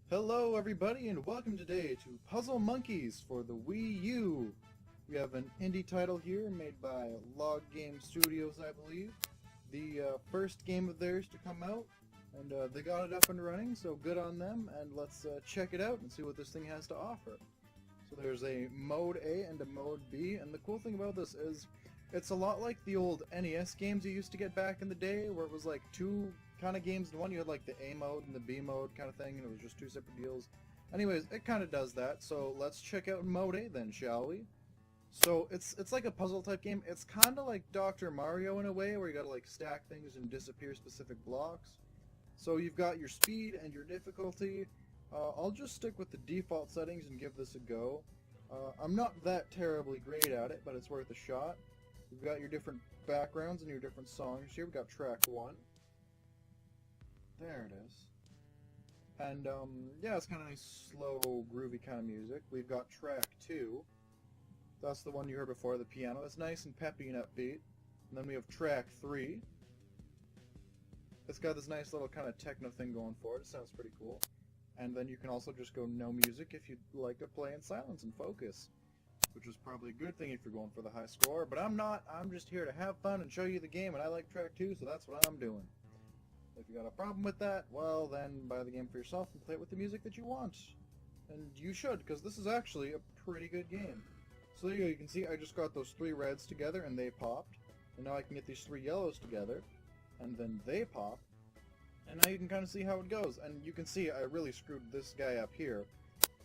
Hello everybody and welcome today to Puzzle Monkeys for the Wii U. We have an indie title here made by Log Game Studios, I believe. The first game of theirs to come out, and they got it up and running, so good on them, and let's check it out and see what this thing has to offer. So there's a Mode A and a Mode B, and the cool thing about this is it's a lot like the old NES games you used to get back in the day, where it was like two kind of games in one. You had like the A mode and the B mode kind of thing, and it was just two separate deals. Anyways, it kind of does that, so let's check out Mode A then, shall we? So it's like a puzzle type game. It's kind of like Dr. Mario in a way, where you gotta like stack things and disappear specific blocks. So you've got your speed and your difficulty. I'll just stick with the default settings and give this a go. I'm not that terribly great at it, but it's worth a shot. You've got your different backgrounds and your different songs here. We've got track 1. There it is. And, yeah, it's kind of nice, slow, groovy kind of music. We've got track 2. That's the one you heard before, the piano. It's nice and peppy and upbeat. And then we have track 3. It's got this nice little kind of techno thing going for it. It sounds pretty cool. And then you can also just go no music if you'd like to play in silence and focus, which is probably a good thing if you're going for the high score, but I'm not. I'm just here to have fun and show you the game, and I like track 2, so that's what I'm doing. If you got a problem with that, well, then buy the game for yourself and play it with the music that you want. And you should, because this is actually a pretty good game. So there you go, you can see I just got those 3 reds together, and they popped. And now I can get these 3 yellows together, and then they pop. And now you can kind of see how it goes. And you can see I really screwed this guy up here.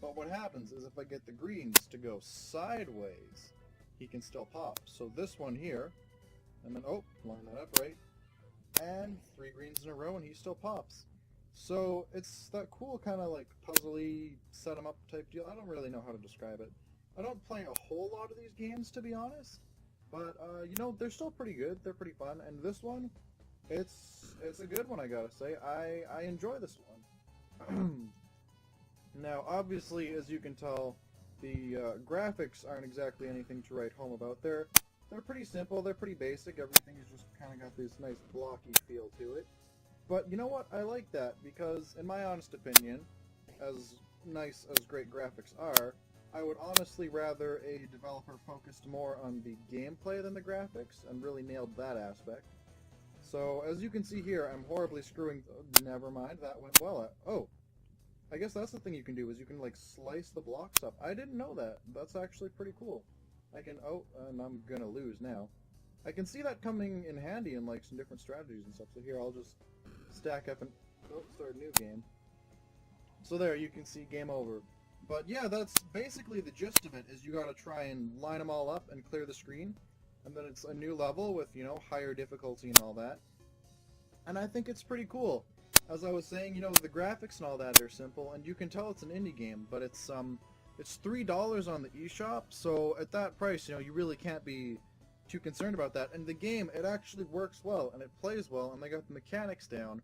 But what happens is if I get the greens to go sideways, he can still pop. So this one here, and then, oh, line that up right, and 3 greens in a row and he still pops. So it's that cool kind of like puzzly set 'em up type deal. I don't really know how to describe it. I don't play a whole lot of these games, to be honest, but you know, they're still pretty good. They're pretty fun, and this one, it's a good one, I gotta say. I enjoy this one. Now, obviously, as you can tell, the graphics aren't exactly anything to write home about. They're pretty simple, they're pretty basic, everything is just kind of got this nice blocky feel to it. But you know what, I like that, because in my honest opinion, as nice as great graphics are, I would honestly rather a developer focused more on the gameplay than the graphics, and really nailed that aspect. So, as you can see here, I'm horribly screwing... never mind, that went well. Oh! I guess that's the thing you can do, is you can, like, slice the blocks up. I didn't know that. That's actually pretty cool. I can... oh, and I'm gonna lose now. I can see that coming in handy in, like, some different strategies and stuff. So here, I'll just stack up and... oh, start a new game. So there, you can see game over. But yeah, that's basically the gist of it, is you gotta try and line them all up and clear the screen. And then it's a new level with, you know, higher difficulty and all that. And I think it's pretty cool. As I was saying, you know, the graphics and all that are simple, and you can tell it's an indie game, but it's $3 on the eShop, so at that price, you know, you really can't be too concerned about that. And the game, it actually works well, and it plays well, and they got the mechanics down.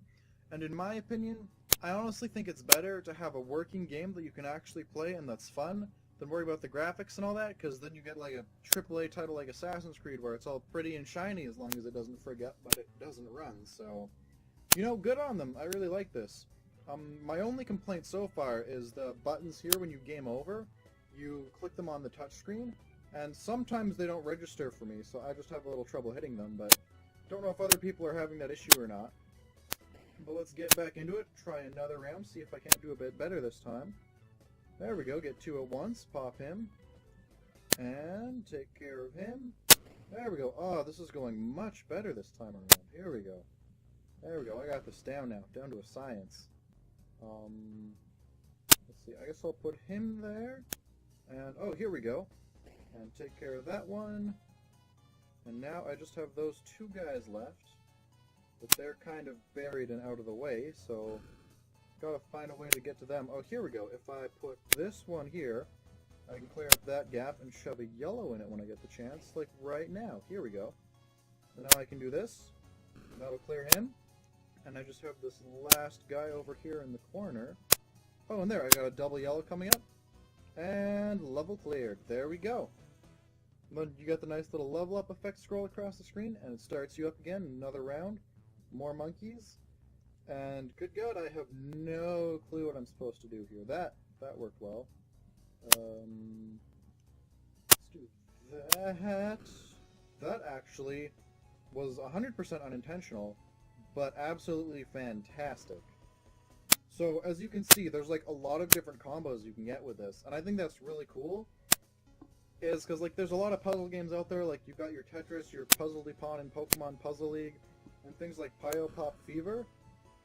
And in my opinion, I honestly think it's better to have a working game that you can actually play and that's fun, than worry about the graphics and all that, because then you get like a AAA title like Assassin's Creed, where it's all pretty and shiny as long as it doesn't forget, but it doesn't run, so... you know, good on them. I really like this. My only complaint so far is the buttons here when you game over. You click them on the touchscreen, and sometimes they don't register for me, so I just have a little trouble hitting them, but don't know if other people are having that issue or not. But let's get back into it, try another round, see if I can't do a bit better this time. There we go, get 2 at once, pop him, and take care of him. There we go. Oh, this is going much better this time around. Here we go. There we go, I got this down now, down to a science. Let's see, I guess I'll put him there, and, oh, here we go, and take care of that one, and now I just have those 2 guys left, but they're kind of buried and out of the way, so gotta find a way to get to them. Oh, here we go, if I put this one here, I can clear up that gap and shove a yellow in it when I get the chance, like right now. Here we go. And now I can do this, that'll clear him. And I just have this last guy over here in the corner. Oh, and there, I got a double yellow coming up. And level cleared. There we go. And then you got the nice little level up effect scroll across the screen, and it starts you up again, another round. More monkeys. And good God, I have no clue what what I'm supposed to do here. That worked well. Let's do that. That actually was 100% unintentional, but absolutely fantastic. So as you can see, there's like a lot of different combos you can get with this, and I think that's really cool. Is because like there's a lot of puzzle games out there, like you've got your Tetris, your Puzzle-de-Pon, and Pokemon Puzzle League, and things like Puyo Pop Fever.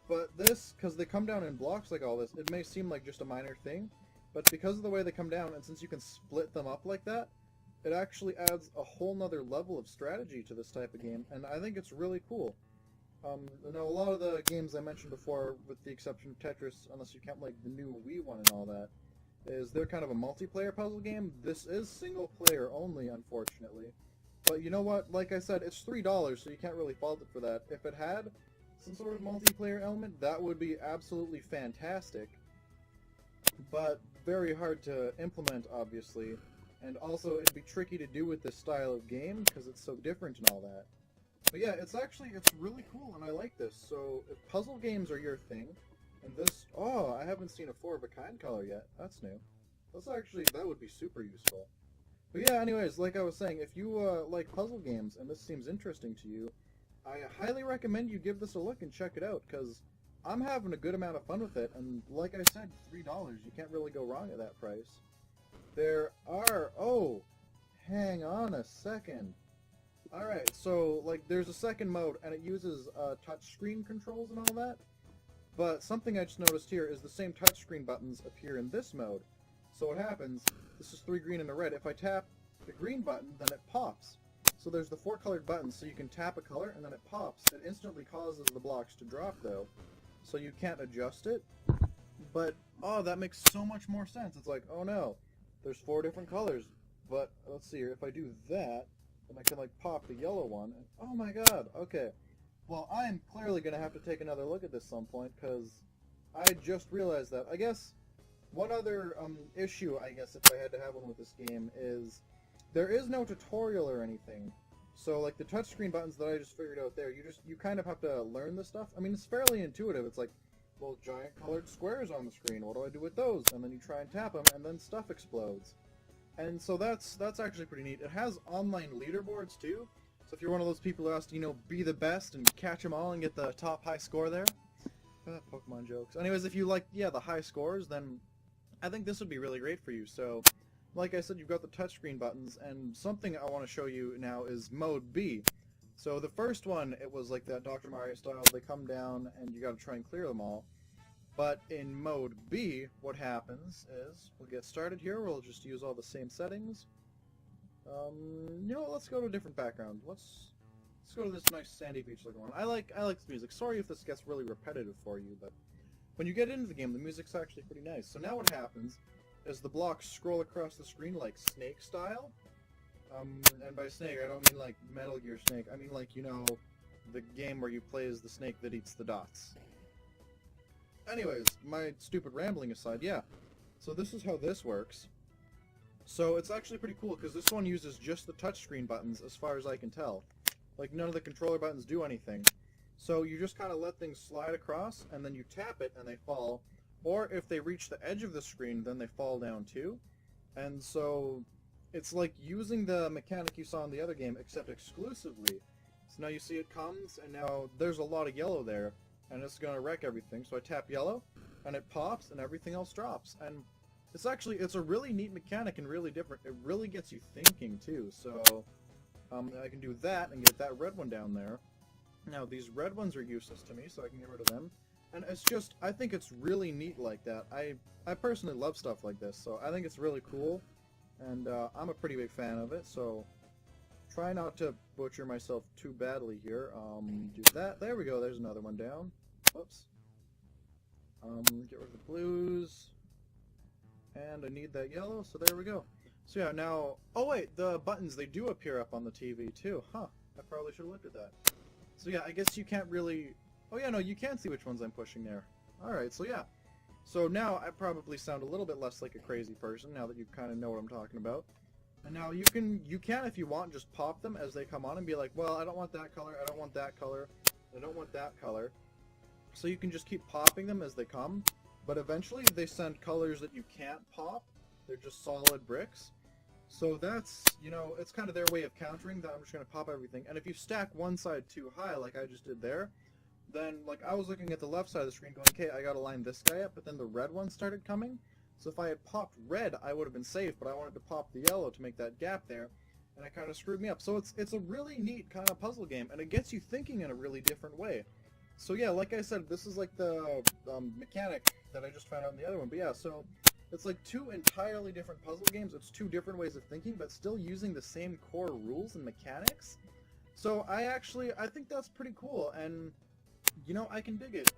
But this, because they come down in blocks like all this, it may seem like just a minor thing, but because of the way they come down, and since you can split them up like that, it actually adds a whole nother level of strategy to this type of game, and I think it's really cool. Now, a lot of the games I mentioned before, with the exception of Tetris, unless you count like the new Wii one and all that, is they're kind of a multiplayer puzzle game. This is single player only, unfortunately. But you know what? Like I said, it's $3, so you can't really fault it for that. If it had some sort of multiplayer element, that would be absolutely fantastic. But very hard to implement, obviously. And also, it'd be tricky to do with this style of game, because it's so different and all that. But yeah, it's really cool, and I like this. So, if puzzle games are your thing, and this... Oh, I haven't seen a 4-of-a-kind color yet. That's new. That would be super useful. But yeah, anyways, like I was saying, if you like puzzle games, and this seems interesting to you, I highly recommend you give this a look and check it out, because I'm having a good amount of fun with it, and like I said, $3, you can't really go wrong at that price. There are... Oh, hang on a second. Alright, so, like, there's a second mode, and it uses touchscreen controls and all that, but something I just noticed here is the same touchscreen buttons appear in this mode. So what happens, this is 3 green and a red, if I tap the green button, then it pops. So there's the 4 colored buttons, so you can tap a color, and then it pops. It instantly causes the blocks to drop, though, so you can't adjust it. But, oh, that makes so much more sense. It's like, oh no, there's 4 different colors, but, let's see here, if I do that, then I can, like, pop the yellow one, and, oh my god, okay. Well, I am clearly going to have to take another look at this some point, because I just realized that. I guess one other issue, I guess, if I had to have one with this game, is there is no tutorial or anything. So, like, the touchscreen buttons that I just figured out there, you kind of have to learn the stuff. I mean, it's fairly intuitive. It's like, well, giant colored squares on the screen, what do I do with those? And then you try and tap them, and then stuff explodes. And so that's actually pretty neat. It has online leaderboards, too. So if you're one of those people who has to, you know, be the best and catch them all and get the top high score there. Pokemon jokes. Anyways, if you like, yeah, the high scores, then I think this would be really great for you. So, like I said, you've got the touchscreen buttons, and something I want to show you now is Mode B. So the first one, it was like that Dr. Mario style. They come down, and you got to try and clear them all. But in Mode B, what happens is, we'll get started here. We'll just use all the same settings. You know what, let's go to a different background. Let's go to this nice sandy beach looking one. I like this music. Sorry if this gets really repetitive for you, but when you get into the game, the music's actually pretty nice. So now what happens is the blocks scroll across the screen like Snake style. And by Snake, I don't mean like Metal Gear Snake. I mean like, you know, the game where you play as the snake that eats the dots. Anyways, my stupid rambling aside, yeah. So this is how this works. So it's actually pretty cool, because this one uses just the touchscreen buttons, as far as I can tell. Like, none of the controller buttons do anything. So you just kind of let things slide across, and then you tap it, and they fall. Or if they reach the edge of the screen, then they fall down too. And so it's like using the mechanic you saw in the other game, except exclusively. So now you see it comes, and now there's a lot of yellow there, and it's going to wreck everything. So I tap yellow, and it pops, and everything else drops. And it's a really neat mechanic and really different. It really gets you thinking too. So I can do that and get that red one down there. Now these red ones are useless to me, so I can get rid of them. And it's just, I think it's really neat like that. I personally love stuff like this, so I think it's really cool. And I'm a pretty big fan of it, so try not to butcher myself too badly here. Do that. There we go. There's another one down. Whoops. Get rid of the blues. And I need that yellow, so there we go. So yeah, now... Oh wait, the buttons, they do appear up on the TV too. Huh, I probably should have looked at that. So yeah, I guess you can't really... Oh yeah, no, you can see which ones I'm pushing there. Alright, so yeah. So now I probably sound a little bit less like a crazy person, now that you kind of know what I'm talking about. And now you can, if you want, just pop them as they come on and be like, well, I don't want that color, I don't want that color, I don't want that color. So you can just keep popping them as they come. but eventually they send colors that you can't pop. They're just solid bricks. So that's, it's kind of their way of countering that I'm just going to pop everything. And if you stack one side too high, like I just did there, then, like, I was looking at the left side of the screen going, okay, I got to line this guy up, but then the red one started coming. So if I had popped red, I would have been safe, but I wanted to pop the yellow to make that gap there, and it kind of screwed me up. So it's a really neat kind of puzzle game, and it gets you thinking in a really different way. So yeah, like I said, this is like the mechanic that I just found out in the other one. But yeah, so it's like two entirely different puzzle games. It's two different ways of thinking, but still using the same core rules and mechanics. So I think that's pretty cool, and I can dig it.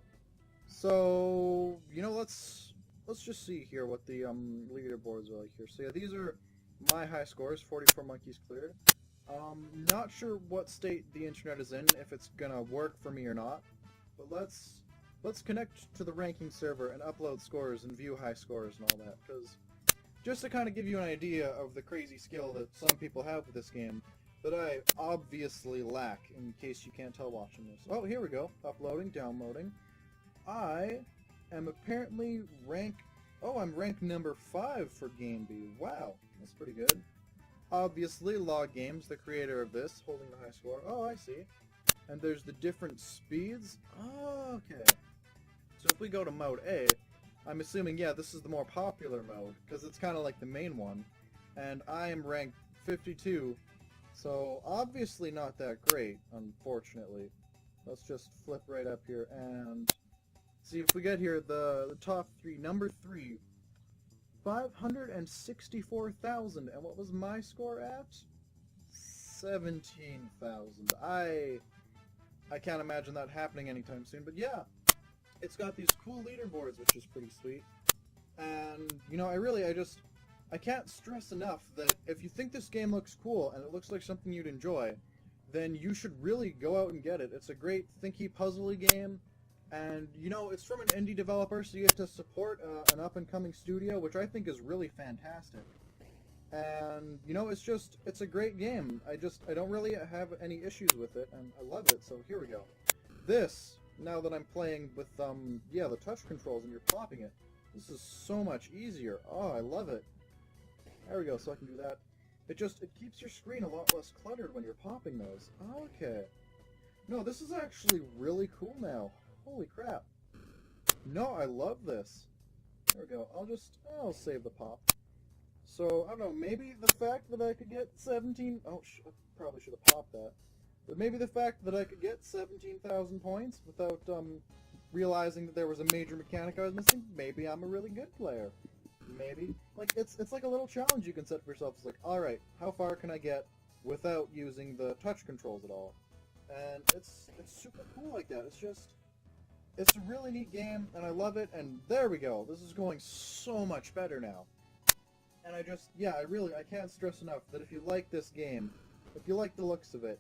So let's just see here what the leaderboards are like here. So yeah, these are my high scores, 44 monkeys cleared. Not sure what state the internet is in, if it's gonna work for me or not. But let's connect to the ranking server and upload scores and view high scores and all that, because just to kind of give you an idea of the crazy skill that some people have with this game that I obviously lack, in case you can't tell watching this. Oh, here we go. Uploading, downloading. I am apparently I'm ranked number 5 for Game B. Wow, that's pretty good. Obviously, Log Games, the creator of this, holding the high score. Oh, I see. And there's the different speeds. Oh, okay. So if we go to Mode A, I'm assuming, yeah, this is the more popular mode, because it's kind of like the main one. And I am ranked 52, so obviously not that great, unfortunately. Let's just flip right up here and see if we get here the top 3. Number 3, 564,000. And what was my score at? 17,000. I can't imagine that happening anytime soon, but yeah, it's got these cool leaderboards, which is pretty sweet. And, I can't stress enough that if you think this game looks cool and it looks like something you'd enjoy, then you should really go out and get it. It's a great thinky, puzzly game, and, it's from an indie developer, so you get to support an up-and-coming studio, which I think is really fantastic. And, it's a great game. I don't really have any issues with it, and I love it, so here we go. This, now that I'm playing with, the touch controls and you're plopping it, this is so much easier. Oh, I love it. There we go, so I can do that. It keeps your screen a lot less cluttered when you're popping those. Okay. No, this is actually really cool now. Holy crap. No, I love this. There we go. I'll save the pop. So, I don't know, maybe the fact that I could get 17... Oh, I probably should have popped that. But maybe the fact that I could get 17,000 points without realizing that there was a major mechanic I was missing, maybe I'm a really good player. Maybe. Like, it's like a little challenge you can set for yourself. It's like, alright, how far can I get without using the touch controls at all? And it's super cool like that. It's a really neat game, and I love it, and there we go. This is going so much better now. And I can't stress enough that if you like this game, if you like the looks of it,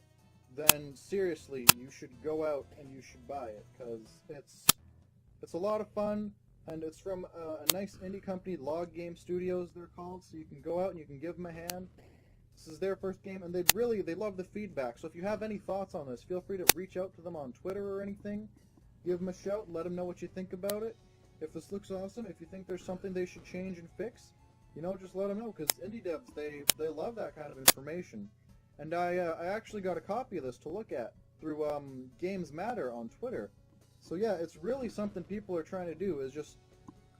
then seriously, you should go out and you should buy it, because it's a lot of fun, and it's from a nice indie company, Log Game Studios they're called, so you can go out and you can give them a hand. This is their first game, and they love the feedback, so if you have any thoughts on this, feel free to reach out to them on Twitter or anything. Give them a shout, let them know what you think about it. If this looks awesome, if you think there's something they should change and fix, just let them know, because indie devs, they love that kind of information. And I actually got a copy of this to look at through Games Matter on Twitter. So yeah, it's really something people are trying to do, is just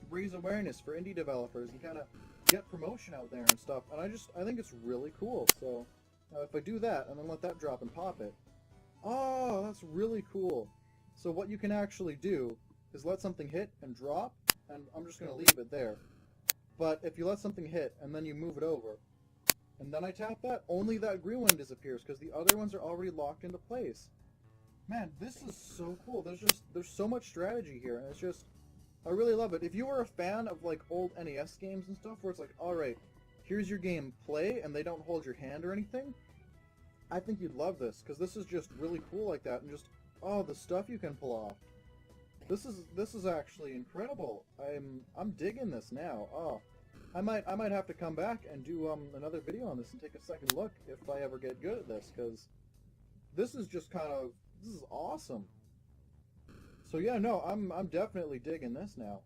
raise awareness for indie developers and kind of get promotion out there and stuff. And I think it's really cool. So if I do that and then let that drop and pop it, oh, that's really cool. So what you can actually do is let something hit and drop, and I'm just going to leave it there. But if you let something hit and then you move it over, and then I tap that, only that green one disappears, because the other ones are already locked into place. Man, this is so cool. There's so much strategy here, and I really love it. If you were a fan of like old NES games and stuff, where it's like, alright, here's your game, play, and they don't hold your hand or anything, I think you'd love this, because this is just really cool like that, and the stuff you can pull off. This is actually incredible. I'm digging this now. Oh, I might have to come back and do another video on this and take a second look if I ever get good at this, because this is awesome. So yeah, no, I'm definitely digging this now.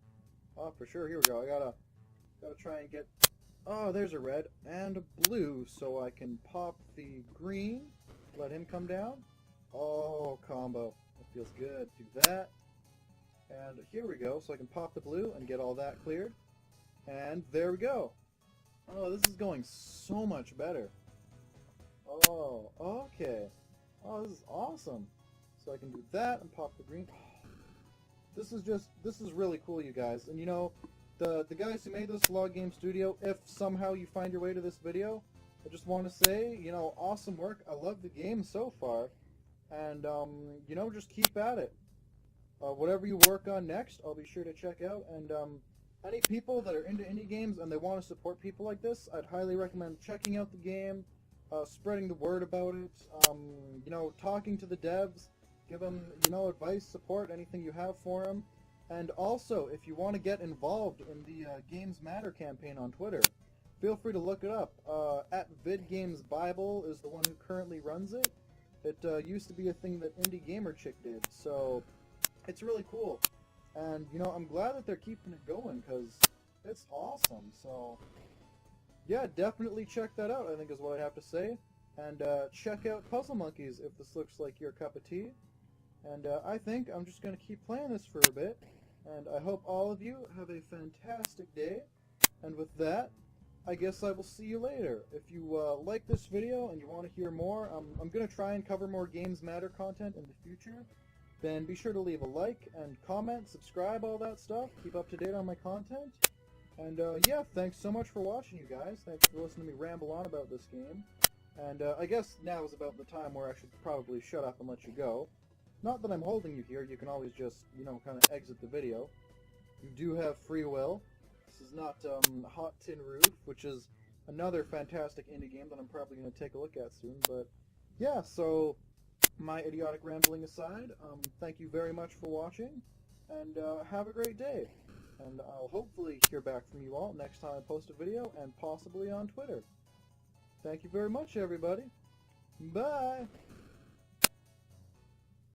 Oh, for sure. Here we go. I gotta try and get... Oh, there's a red and a blue, so I can pop the green, let him come down. Oh, combo. That feels good. Do that. And here we go, so I can pop the blue and get all that cleared. And there we go. Oh, this is going so much better. Oh, okay. Oh, this is awesome. So I can do that and pop the green. This is really cool, you guys. And you know, the guys who made this Vlog Game Studio, if somehow you find your way to this video, I just want to say, you know, awesome work. I love the game so far. And, you know, just keep at it. Whatever you work on next, I'll be sure to check out. And any people that are into indie games and they want to support people like this, I'd highly recommend checking out the game, spreading the word about it, you know, talking to the devs, give them, you know, advice, support, anything you have for them. And also, if you want to get involved in the Games Matter campaign on Twitter, feel free to look it up. @VidGamesBible is the one who currently runs it. It used to be a thing that Indie Gamer Chick did, so it's really cool. And, you know, I'm glad that they're keeping it going, because it's awesome. So, yeah, definitely check that out, I think is what I have to say. And check out Puzzle Monkeys if this looks like your cup of tea. And I think I'm just going to keep playing this for a bit. And I hope all of you have a fantastic day. And with that, I guess I will see you later. If you like this video and you want to hear more, I'm going to try and cover more Games Matter content in the future. Then be sure to leave a like and comment, subscribe, all that stuff. Keep up to date on my content. And yeah, thanks so much for watching, you guys. Thanks for listening to me ramble on about this game. And I guess now is about the time where I should probably shut up and let you go. Not that I'm holding you here, you can always just, you know, kind of exit the video. You do have free will. This is not Hot Tin Roof, which is another fantastic indie game that I'm probably going to take a look at soon. But yeah, so my idiotic rambling aside, thank you very much for watching, and have a great day. And I'll hopefully hear back from you all next time I post a video, and possibly on Twitter. Thank you very much, everybody. Bye!